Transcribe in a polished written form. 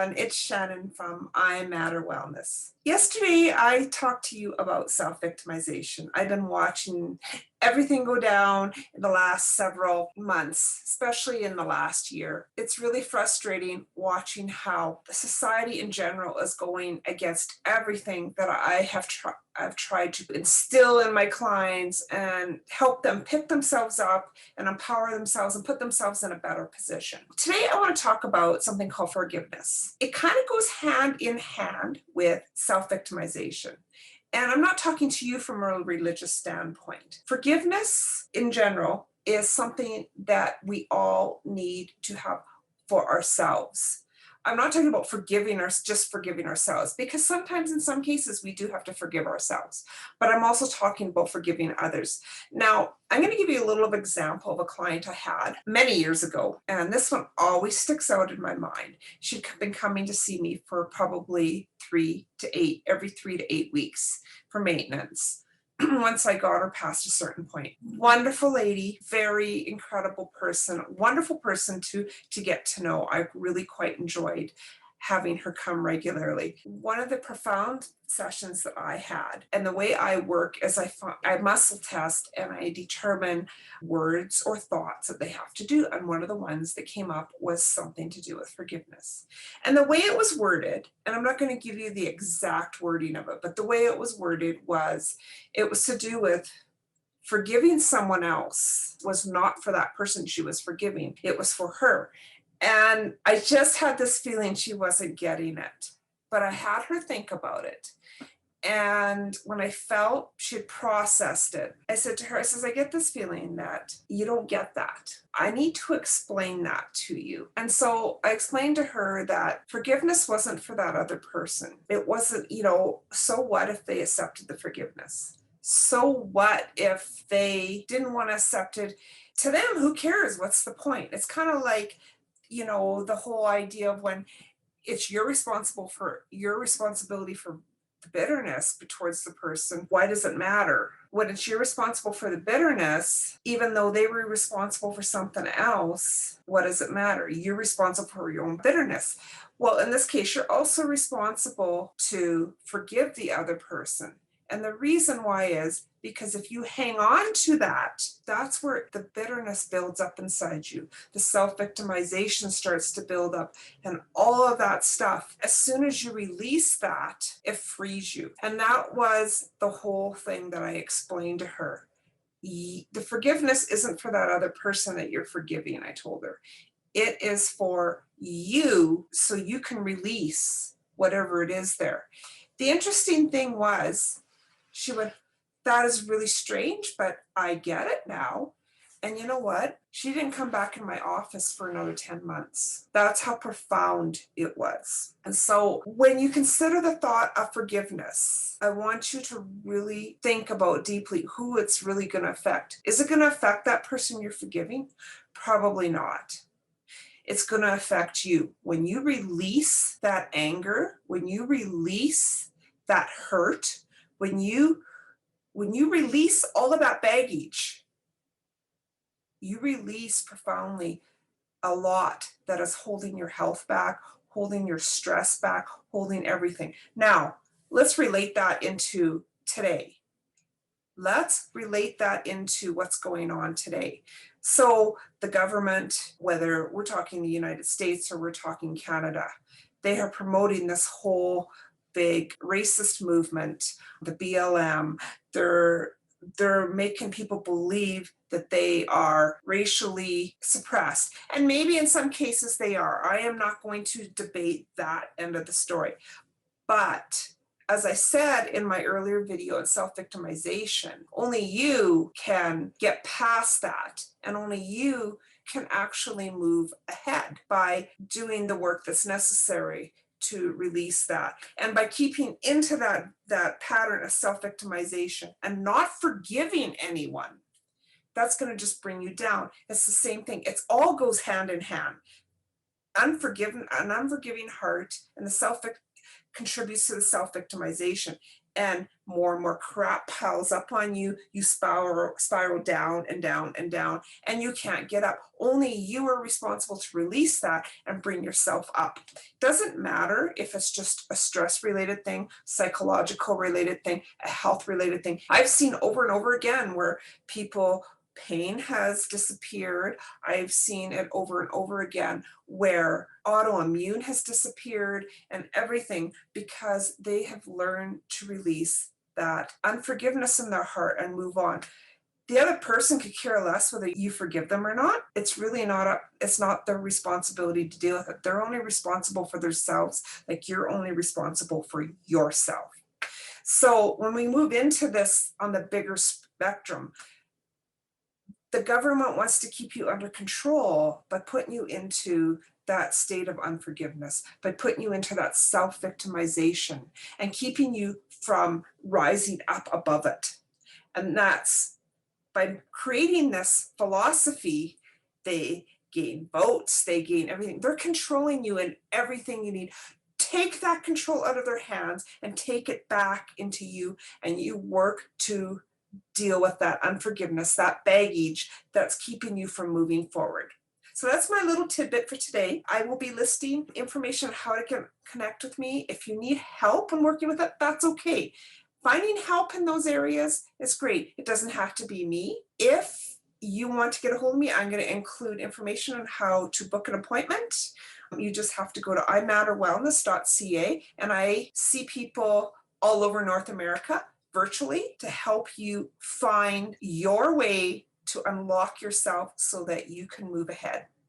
everyone. It's Shannon from I Matter Wellness. Yesterday, I talked to you about self-victimization. I've been watching everything go down in the last several months, especially in the last year. It's really frustrating watching how the society in general is going against everything that I've tried to instill in my clients and help them pick themselves up and empower themselves and put themselves in a better position. Today, I want to talk about something called forgiveness. It kind of goes hand in hand with self-victimization. And I'm not talking to you from a religious standpoint. Forgiveness in general is something that we all need to have for ourselves. I'm not talking about just forgiving ourselves, because sometimes in some cases we do have to forgive ourselves, but I'm also talking about forgiving others. Now, I'm going to give you a little example of a client I had many years ago, and this one always sticks out in my mind. She'd been coming to see me for probably every 3 to 8 weeks for maintenance. Once I got her past a certain point. Wonderful lady, very incredible person, wonderful person to get to know. I really quite enjoyed having her come regularly. One of the profound sessions that I had, and the way I work is I muscle test and I determine words or thoughts that they have to do. And one of the ones that came up was something to do with forgiveness. And the way it was worded, and I'm not going to give you the exact wording of it, but the way it was worded was, it was to do with forgiving someone else was not for that person she was forgiving, it was for her. And I just had this feeling she wasn't getting it, but I had her think about it. And when I felt she had processed it, I said to her, I get this feeling that you don't get that. I need to explain that to you. And so I explained to her that forgiveness wasn't for that other person. It wasn't, so what if they accepted the forgiveness? So what if they didn't want to accept it? To them, who cares? What's the point? It's kind of like, the whole idea of when it's your responsibility for the bitterness towards the person, why does it matter? When it's you're responsible for the bitterness, even though they were responsible for something else, what does it matter? You're responsible for your own bitterness. Well, in this case, you're also responsible to forgive the other person. And the reason why is because if you hang on to that, that's where the bitterness builds up inside you. The self-victimization starts to build up and all of that stuff. As soon as you release that, it frees you. And that was the whole thing that I explained to her. The forgiveness isn't for that other person that you're forgiving, I told her. It is for you so you can release whatever it is there. The interesting thing was, she went, that is really strange, but I get it now. And you know what? She didn't come back in my office for another 10 months. That's how profound it was. And so when you consider the thought of forgiveness, I want you to really think about deeply who it's really going to affect. Is it going to affect that person you're forgiving? Probably not. It's going to affect you. When you release that anger, when you release that hurt, when you release all of that baggage, you release profoundly a lot that is holding your health back, holding your stress back, holding everything. Now, let's relate that into today. Let's relate that into what's going on today. So the government, whether we're talking the United States or we're talking Canada, they are promoting this whole big racist movement, the BLM. They're making people believe that they are racially suppressed. And maybe in some cases they are. I am not going to debate that end of the story. But as I said in my earlier video on self-victimization, only you can get past that, and only you can actually move ahead by doing the work that's necessary to release that. And by keeping into that pattern of self-victimization and not forgiving anyone, that's going to just bring you down. It's the same thing. It all goes hand in hand. An unforgiving heart and the contributes to the self-victimization. and more crap piles up on you. You spiral down and down and down, and you can't get up. Only you are responsible to release that and bring yourself up. Doesn't matter if it's just a stress related thing, psychological related thing, a health related thing. I've seen over and over again where people, pain has disappeared. I've seen it over and over again where autoimmune has disappeared and everything, because they have learned to release that unforgiveness in their heart and move on. The other person could care less whether you forgive them or not. It's really it's not their responsibility to deal with it. They're only responsible for themselves, like you're only responsible for yourself. So when we move into this on the bigger spectrum, the government wants to keep you under control by putting you into that state of unforgiveness, by putting you into that self-victimization and keeping you from rising up above it. And that's by creating this philosophy, they gain votes, they gain everything. They're controlling you in everything you need. Take that control out of their hands and take it back into you, and you work to deal with that unforgiveness, that baggage that's keeping you from moving forward. So that's my little tidbit for today. I will be listing information on how to connect with me. If you need help in working with it, that's okay. Finding help in those areas is great. It doesn't have to be me. If you want to get a hold of me, I'm going to include information on how to book an appointment. You just have to go to imatterwellness.ca, and I see people all over North America virtually to help you find your way to unlock yourself so that you can move ahead.